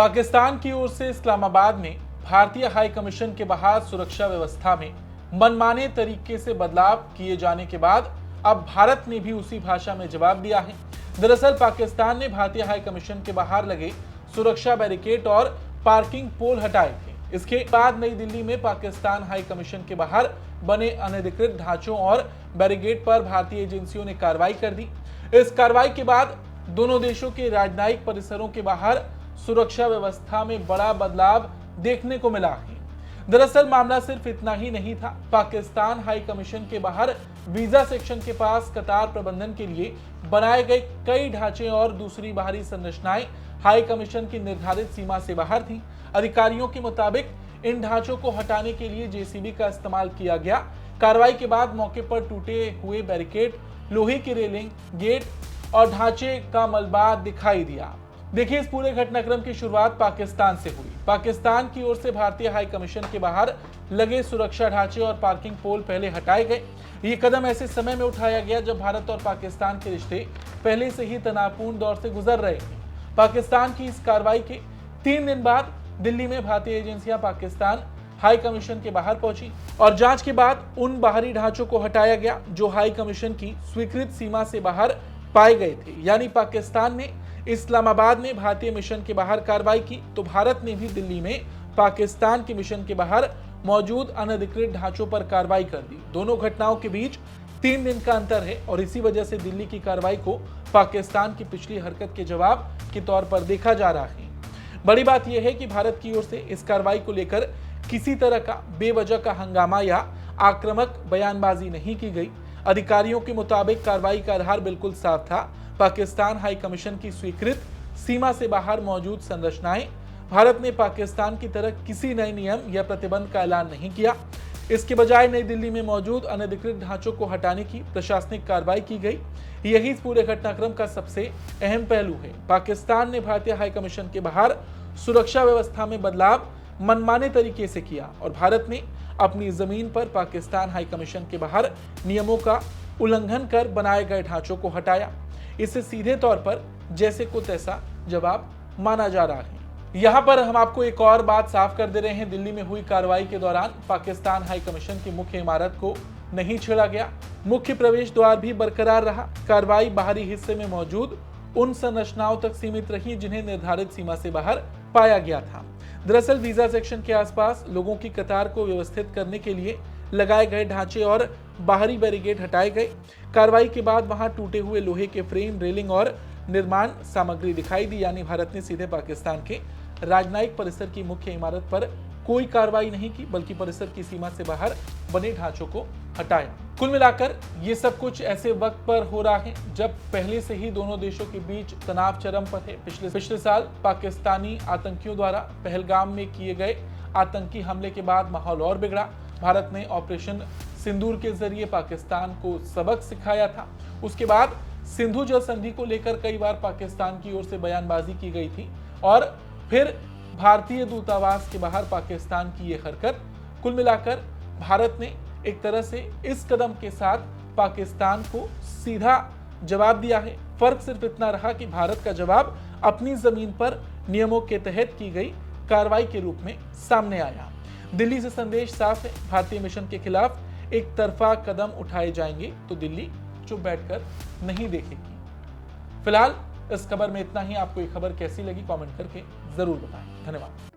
पाकिस्तान की ओर से इस्लामाबाद में भारतीय हाई कमीशन के बाहर सुरक्षा व्यवस्था में मनमाने तरीके से बदलाव किए जाने के बाद अब भारत ने भी उसी भाषा में जवाब दिया है। दरअसल पाकिस्तान ने भारतीय हाई कमीशन के बाहर लगे सुरक्षा बैरिकेड और पार्किंग पोल हटाए थे। इसके बाद नई दिल्ली में पाकिस्तान हाई कमीशन के बाहर बने अनधिकृत ढांचों और बैरिकेड पर भारतीय एजेंसियों ने कार्रवाई कर दी। इस कार्रवाई के बाद दोनों देशों के राजनयिक परिसरों के बाहर सुरक्षा व्यवस्था में बड़ा बदलाव देखने को मिला है। दरअसल मामला सिर्फ इतना ही नहीं था। पाकिस्तान हाई कमीशन के बाहर वीजा सेक्शन के पास कतार प्रबंधन के लिए बनाए गए कई ढांचे और दूसरी बाहरी संरचनाएं हाई कमीशन की निर्धारित सीमा से बाहर थीं। अधिकारियों के मुताबिक इन ढांचों को हटाने के लिए जेसीबी का इस्तेमाल किया गया। कार्रवाई के बाद मौके पर टूटे हुए बैरिकेड, लोहे की रेलिंग, गेट और ढांचे का मलबा दिखाई दिया। देखिए, इस पूरे घटनाक्रम की शुरुआत पाकिस्तान से हुई। पाकिस्तान की ओर से भारतीय हाई कमीशन के बाहर लगे सुरक्षा ढांचे और पार्किंग पोल पहले हटाए गए। ये कदम ऐसे समय में उठाया गया जब भारत और पाकिस्तान के रिश्ते पहले से ही तनावपूर्ण दौर से गुजर रहे हैं। पाकिस्तान की इस कार्रवाई के 3 दिन बाद दिल्ली में भारतीय एजेंसियां पाकिस्तान हाई कमीशन के बाहर पहुंची और जांच के बाद उन बाहरी ढांचों को हटाया गया जो हाई कमीशन की स्वीकृत सीमा से बाहर पाए गए थे। यानी पाकिस्तान ने इस्लामाबाद में भारतीय मिशन के बाहर कार्रवाई की तो भारत ने भी दिल्ली में पाकिस्तान के मिशन के बाहर मौजूद अनधिकृत ढांचों पर कार्रवाई कर दी। दोनों घटनाओं के बीच 3 दिन का अंतर है और इसी वजह से दिल्ली की कार्रवाई को पाकिस्तान की पिछली हरकत के जवाब के तौर पर देखा जा रहा है। बड़ी बात यह है कि भारत की ओर से इस कार्रवाई को लेकर किसी तरह का बेवजह का हंगामा या आक्रामक बयानबाजी नहीं की गई। अधिकारियों के मुताबिक कार्रवाई का आधार बिल्कुल साफ था। पाकिस्तान हाई कमीशन की स्वीकृत सीमा से बाहर मौजूद संरचनाएं। भारत ने पाकिस्तान की तरह किसी नए नियम या प्रतिबंध का ऐलान नहीं किया। इसके बजाय नई दिल्ली में मौजूद अनधिकृत ढांचों को हटाने की प्रशासनिक कार्रवाई की गई। यही इस पूरे घटनाक्रम का सबसे अहम पहलू है। पाकिस्तान ने भारतीय हाई कमीशन के बाहर सुरक्षा व्यवस्था में बदलाव मनमाने तरीके से किया और भारत ने अपनी जमीन पर पाकिस्तान हाई कमीशन के बाहर नियमों का उल्लंघन कर बनाए गए ढांचों को हटाया। इसे सीधे तौर पर जैसे को तैसा जवाब माना जा रहा है। यहां पर हम आपको एक और बात साफ कर दे रहे हैं। दिल्ली में हुई कार्रवाई के दौरान पाकिस्तान हाई कमीशन की मुख्य इमारत को नहीं छेड़ा गया। मुख्य प्रवेश द्वार भी बरकरार रहा। कार्रवाई बाहरी हिस्से में मौजूद उन संरचनाओं तक सीमित रही जिन्हें निर्धारित सीमा से बाहर पाया गया था। दरअसल वीजा सेक्शन के आसपास लोगों की कतार को व्यवस्थित करने के लिए लगाए गए ढांचे और बाहरी बैरिकेड हटाए गए। कार्रवाई के बाद वहां टूटे हुए लोहे के फ्रेम, रेलिंग और निर्माण सामग्री दिखाई दी। यानी भारत ने सीधे पाकिस्तान के राजनयिक परिसर की मुख्य इमारत पर कोई कार्रवाई नहीं की, बल्कि परिसर की सीमा से बाहर बने ढांचों को हटाया। कुल मिलाकर ये सब कुछ ऐसे वक्त पर हो रहा है जब पहले से ही दोनों देशों के बीच तनाव चरम पर है। पिछले साल पाकिस्तानी आतंकियों द्वारा पहलगाम में किए गए आतंकी हमले के बाद माहौल और बिगड़ा। भारत ने ऑपरेशन सिंदूर के जरिए पाकिस्तान को सबक सिखाया था। उसके बाद सिंधु जल संधि को लेकर कई बार पाकिस्तान की ओर से बयानबाजी की गई थी और फिर भारतीय दूतावास के बाहर पाकिस्तान की ये हरकत। कुल मिलाकर भारत ने एक तरह से इस कदम के साथ पाकिस्तान को सीधा जवाब दिया है। फर्क सिर्फ इतना रहा कि भारत का जवाब अपनी जमीन पर नियमों के तहत की गई कार्रवाई के रूप में सामने आया। दिल्ली से संदेश साफ है, भारतीय मिशन के खिलाफ एक तरफा कदम उठाए जाएंगे तो दिल्ली चुप बैठकर नहीं देखेगी। फिलहाल इस खबर में इतना ही। आपको ये खबर कैसी लगी कमेंट करके जरूर बताएं। धन्यवाद।